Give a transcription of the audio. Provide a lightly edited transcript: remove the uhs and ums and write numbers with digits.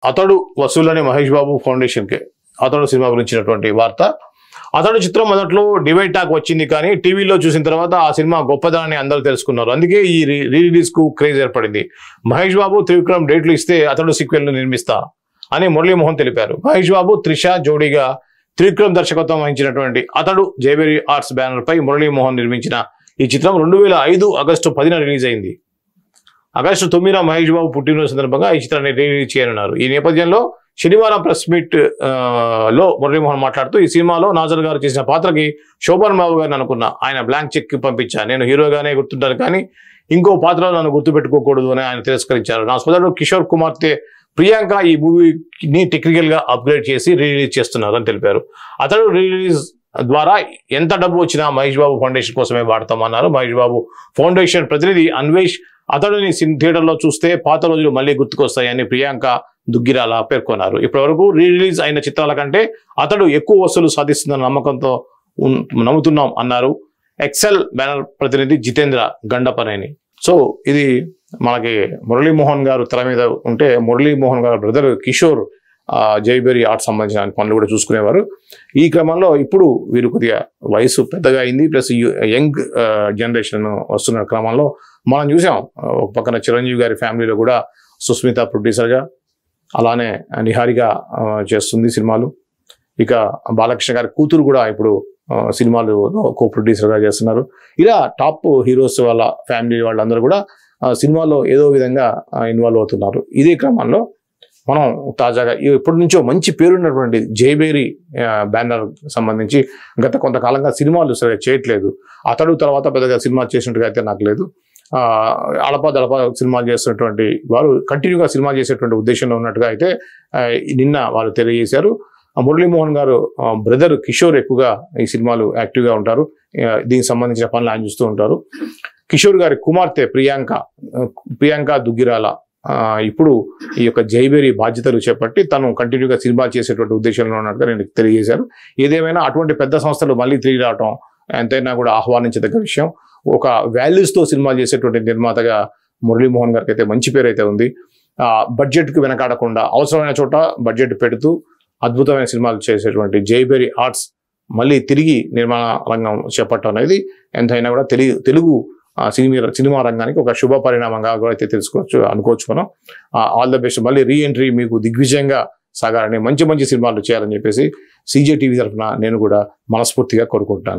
అతడు వసూలని మహేష్ బాబు ఫౌండేషన్కి అతడు సినిమా గురించినటువంటి వార్త. అతడు చిత్రం మొదట్లో డివైడ్ టాక్ వచ్చింది, కానీ టీవీలో చూసిన తర్వాత ఆ సినిమా గొప్పదనాన్ని అందరూ తెలుసుకున్నారు. అందుకే ఈ రిలీజ్ కు క్రేజ్ ఏర్పడింది. మహేష్ బాబు త్రివిక్రమ్ డేట్లు ఇస్తే అతడు సీక్వెల్ ను నిర్మిస్తా అని మురళీమోహన్ తెలిపారు. మహేష్ బాబు త్రిష జోడీగా త్రివిక్రమ్ దర్శకత్వం వహించినటువంటి అతడు జైబెరీ ఆర్ట్స్ బ్యానర్ పై మురళీమోహన్ నిర్మించిన ఈ చిత్రం 2005 ఆగస్టు 10న రిలీజ్ అయింది. ఆగస్టు 9న మహేష్ బాబు పుట్టినరోజు సందర్భంగా ఈ చిత్రాన్ని రిలీజ్ చేయనున్నారు. ఈ నేపథ్యంలో శనివారం ప్రెస్ మీట్ లో మురళీమోహన్ మాట్లాడుతూ, ఈ సినిమాలో నాజర్ గారు చేసిన పాత్రకి శోభన్ బాబు గారిని అనుకున్నా. ఆయన బ్లాంక్ చెక్ పంపించా. నేను హీరోగానే గుర్తుంటాను, కానీ ఇంకో పాత్రలో నన్ను గుర్తుపెట్టుకోకూడదు అని ఆయన తిరస్కరించారు. నా సోదరుడు కిషోర్ కుమార్తె ప్రియాంక ఈ మూవీని టెక్నికల్ గా అప్గ్రేడ్ చేసి రిలీజ్ చేస్తున్నారు అని తెలిపారు. అతడు రిలీజ్ ద్వారా ఎంత డబ్బు వచ్చినా మహేష్ బాబు ఫౌండేషన్ కోసమే వాడతామన్నారు. మహేష్ బాబు ఫౌండేషన్ ప్రతినిధి అన్వేష్ అతడిని థియేటర్లో చూస్తే పాత రోజులు మళ్ళీ గుర్తుకొస్తాయని ప్రియాంక దుగ్గిరాల పేర్కొన్నారు. ఇప్పటి వరకు రిలీజ్ అయిన చిత్రాల కంటే అతడు ఎక్కువ వసూలు సాధిస్తుందన్న నమ్మకంతో నమ్ముతున్నాం అన్నారు ఎక్సెల్ బ్యానర్ ప్రతినిధి జితేంద్ర గండపనేని. సో ఇది మనకి మురళీమోహన్ గారు తెర మీద ఉంటే, మురళీమోహన్ గారు బ్రదర్ కిషోర్ జైబెరీ ఆర్ట్స్ సంబంధించిన పనులు కూడా చూసుకునేవారు. ఈ క్రమంలో ఇప్పుడు వీరు కొద్దిగా వయసు పెద్దగా అయింది, ప్లస్ యంగ్ జనరేషన్ వస్తున్న క్రమంలో మనం చూసాం. ఒక పక్కన చిరంజీవి గారి ఫ్యామిలీలో కూడా సుస్మిత ప్రొడ్యూసర్గా, అలానే నిహారిక చేస్తుంది సినిమాలు. ఇక బాలకృష్ణ గారి కూతురు కూడా ఇప్పుడు సినిమాలు కో ప్రొడ్యూసర్గా చేస్తున్నారు. ఇలా టాప్ హీరోస్ వాళ్ళ ఫ్యామిలీ వాళ్ళందరూ కూడా సినిమాలో ఏదో విధంగా ఇన్వాల్వ్ అవుతున్నారు. ఇదే క్రమంలో మనం తాజాగా ఎప్పటి నుంచో మంచి పేరున్నటువంటి జైబెరీ బ్యానర్ సంబంధించి గత కొంతకాలంగా సినిమాలు సరిగా చేయట్లేదు. అతడు తర్వాత పెద్దగా సినిమా చేసినట్టుగా అయితే నాకు లేదు. అడపదడప సినిమాలు చేస్తున్నటువంటి వారు కంటిన్యూగా సినిమా చేసేటువంటి ఉద్దేశంలో ఉన్నట్టుగా అయితే నిన్న వాళ్ళు తెలియజేశారు. మురళీమోహన్ గారు బ్రదర్ కిషోర్ ఎక్కువగా ఈ సినిమాలు యాక్టివ్గా ఉంటారు. దీనికి సంబంధించిన పనులు ఆయన చూస్తూ ఉంటారు. కిషోర్ గారి కుమార్తె ప్రియాంక దుగ్గిరాల ఇప్పుడు ఈ యొక్క జైబెరీ బాధ్యతలు చేపట్టి తను కంటిన్యూగా సినిమా చేసేటువంటి ఉద్దేశంలో ఉన్నట్టుగా నేను తెలియజేశారు. ఏదేమైనా అటువంటి పెద్ద సంస్థలు మళ్ళీ తిరిగి రావటం ఎంతైనా కూడా ఆహ్వానించదగ్గ విషయం. ఒక వాల్యూస్తో సినిమా చేసేటువంటి నిర్మాతగా మురళీమోహన్ గారికి అయితే మంచి పేరు అయితే ఉంది. బడ్జెట్కి వెనకాడకుండా అవసరమైన చోట బడ్జెట్ పెడుతూ అద్భుతమైన సినిమాలు చేసేటువంటి జైబెరీ ఆర్ట్స్ మళ్ళీ తిరిగి నిర్మాణ రంగం చేపట్టడం అనేది ఎంతైనా కూడా తెలుగు సినిమా రంగానికి ఒక శుభ పరిణామంగా కూడా అయితే అనుకోవచ్చు మనం. All the best. మళ్ళీ రీఎంట్రీ మీకు దిగ్విజయంగా సాగాలని, మంచి మంచి సినిమాలు చేయాలని చెప్పేసి CJ టీవీ తరఫున నేను కూడా మనస్ఫూర్తిగా కోరుకుంటున్నాను.